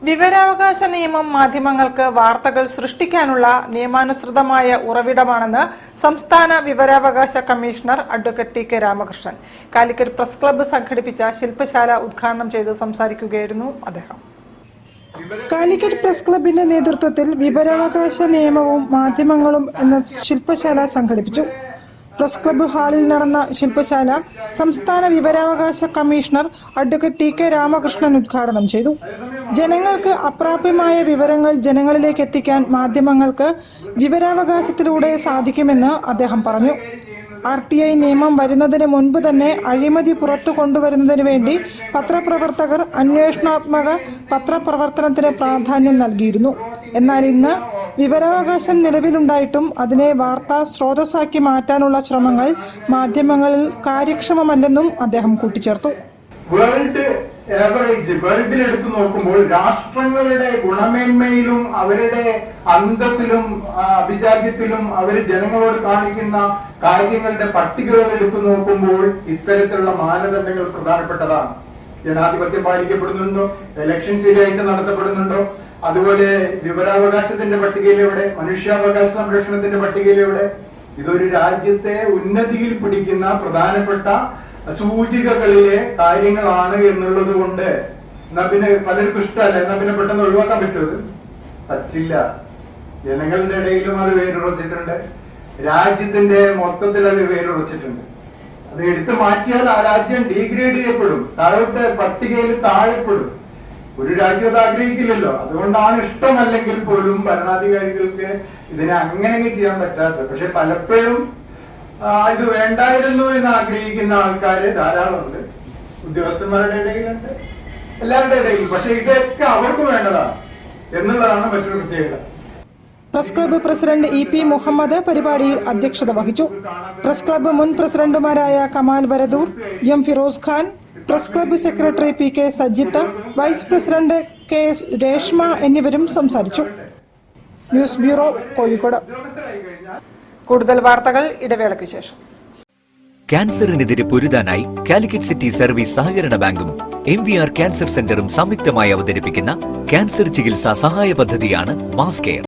വിവരാവകാശ നിയമം മാധ്യമങ്ങൾക്ക് വാർത്തകൾ സൃഷ്ടിക്കാനുള്ള നിയമാനുസൃതമായ ഉറവിടമാണെന്ന് സംസ്ഥാന വിവരാവകാശ commissioner advocate TK. Ramakrishnan Calicut press club സംഘടിപ്പിച്ച ശില്പശാല ഉദ്ഘാടനം ചെയ്ത് സംസാരിക്കുകയായിരുന്നു അദ്ദേഹം. കാലിക്കറ്റ് പ്രസ് ക്ലബിന്റെ നേതൃത്വത്തിൽ വിവരാവകാശ നിയമവും മാധ്യമങ്ങളും എന്ന ശില്പശാല സംഘടിപ്പിച്ചു. പ്രസ് ക്ലബ്ബ് ഹാളിൽ നടന്ന ശില്പശാല സംസ്ഥാന വിവരാവകാശ കമ്മീഷണർ അഡ്വക്കേറ്റ് ടി.കെ. രാമകൃഷ്ണൻ ഉദ്ഘാടനം ചെയ്തു. ജനങ്ങൾക്ക് അപ്രാപ്യമായ വിവരങ്ങൾ ജനങ്ങളിലേക്ക് എത്തിക്കാൻ മാധ്യമങ്ങൾക്ക് വിവരാവകാശത്തിലൂടെ സാധിക്കുമെന്ന് അദ്ദേഹം പറഞ്ഞു. RTI നിയമം വരുന്നതിന് മുൻപ് തന്നെ അഴിമതി പുറത്തു കൊണ്ടുവരുന്നതിനു വേണ്ടി പത്രപ്രവർത്തകർ അന്വേഷണാത്മക പത്രപ്രവർത്തനത്തിന് പ്രാധാന്യം നൽകിയിരുന്നു. എന്നാൽ ഇന്ന് വിവരാവകാശം നിലവിലുണ്ടായിട്ടും അതിനെ വാർത്താ സ്രോതസ്സാക്കി മാറ്റാനുള്ള ശ്രമങ്ങൾ മാധ്യമങ്ങളിൽ കാര്യക്ഷമമല്ലെന്നും അദ്ദേഹം കൂട്ടിച്ചേർത്തു. വേൾഡിൽ എടുത്തു നോക്കുമ്പോൾ രാഷ്ട്രങ്ങളുടെ ഗുണമേന്മയിലും അവരുടെ അന്തസ്സിലും അഭിജാത്യത്തിലും അവർ ജനങ്ങളോട് കാണിക്കുന്ന കാര്യങ്ങളുടെ പട്ടികകൾ എടുത്തു നോക്കുമ്പോൾ ഇത്തരത്തിലുള്ള മാനദണ്ഡങ്ങൾ പ്രധാനപ്പെട്ടതാണ്. ജനാധിപത്യം പാലിക്കപ്പെടുന്നുണ്ടോ, ഇലക്ഷൻ ശരിയായിട്ട് നടത്തപ്പെടുന്നുണ്ടോ, അതുപോലെ വിവരാവകാശത്തിന്റെ പട്ടികയിൽ എവിടെ, മനുഷ്യാവകാശ സംരക്ഷണത്തിന്റെ പട്ടികയിൽ എവിടെ, ഇതൊരു രാജ്യത്തെ ഉന്നതിയിൽ പിടിക്കുന്ന പ്രധാനപ്പെട്ട സൂചികകളിലെ കാര്യങ്ങളാണ് എന്നുള്ളത് കൊണ്ട് എന്നാ പിന്നെ പലർക്കും ഇഷ്ടമല്ല, എന്നാ പിന്നെ പെട്ടെന്ന് ഒഴിവാക്കാൻ പറ്റുമത് പറ്റില്ല. ജനങ്ങളുടെ ഇടയിലും അത് വേരുറച്ചിട്ടുണ്ട്, രാജ്യത്തിന്റെ മൊത്തത്തിൽ അത് വേരുറച്ചിട്ടുണ്ട്. അത് എടുത്തു മാറ്റിയാൽ ആ രാജ്യം ഡീഗ്രേഡ് ചെയ്യപ്പെടും, താഴത്തെ പട്ടികയിൽ താഴെപ്പെടും. ഒരു രാജ്യം അത് ആഗ്രഹിക്കില്ലല്ലോ. അതുകൊണ്ടാണ് ഇഷ്ടമല്ലെങ്കിൽ പോലും ഭരണാധികാരികൾക്ക് ഇതിനെ അങ്ങനെ ചെയ്യാൻ പറ്റാത്തത്. പക്ഷെ പലപ്പോഴും ഇത് വേണ്ടായിരുന്നു എന്ന് ആഗ്രഹിക്കുന്ന ആൾക്കാര് ധാരാളമുണ്ട്, ഉദ്യോഗസ്ഥന്മാരുടെ ഇടയിലുണ്ട്, എല്ലാവരുടെ ഇടയിൽ. പക്ഷെ ഇതൊക്കെ അവർക്ക് വേണ്ടതാണ് എന്നുള്ളതാണ് മറ്റൊരു പ്രത്യേകത. Press club president EP Muhammad പരിപാടിയിൽ അധ്യക്ഷത വഹിച്ചു. പ്രസ് ക്ലബ്ബ് മുൻ പ്രസിഡന്റുമാരായ Kamal Varadoor, M Firoz Khan, press club secretary PK Sajith, vice president KS Reshma എന്നിവരും സംസാരിച്ചു. News bureau, Kozhikode. കൂടുതൽ വാർത്തകൾ ഇടവേളയ്ക്ക് ശേഷം. ക്യാൻസറിനെതിരെ പൊരുതാനായി കാലിക്കറ്റ് സിറ്റി സർവീസ് സഹകരണ ബാങ്കും MVR ക്യാൻസർ സെന്ററും സംയുക്തമായി അവതരിപ്പിക്കുന്ന ക്യാൻസർ ചികിത്സാ സഹായ പദ്ധതിയാണ് മാസ് കെയർ.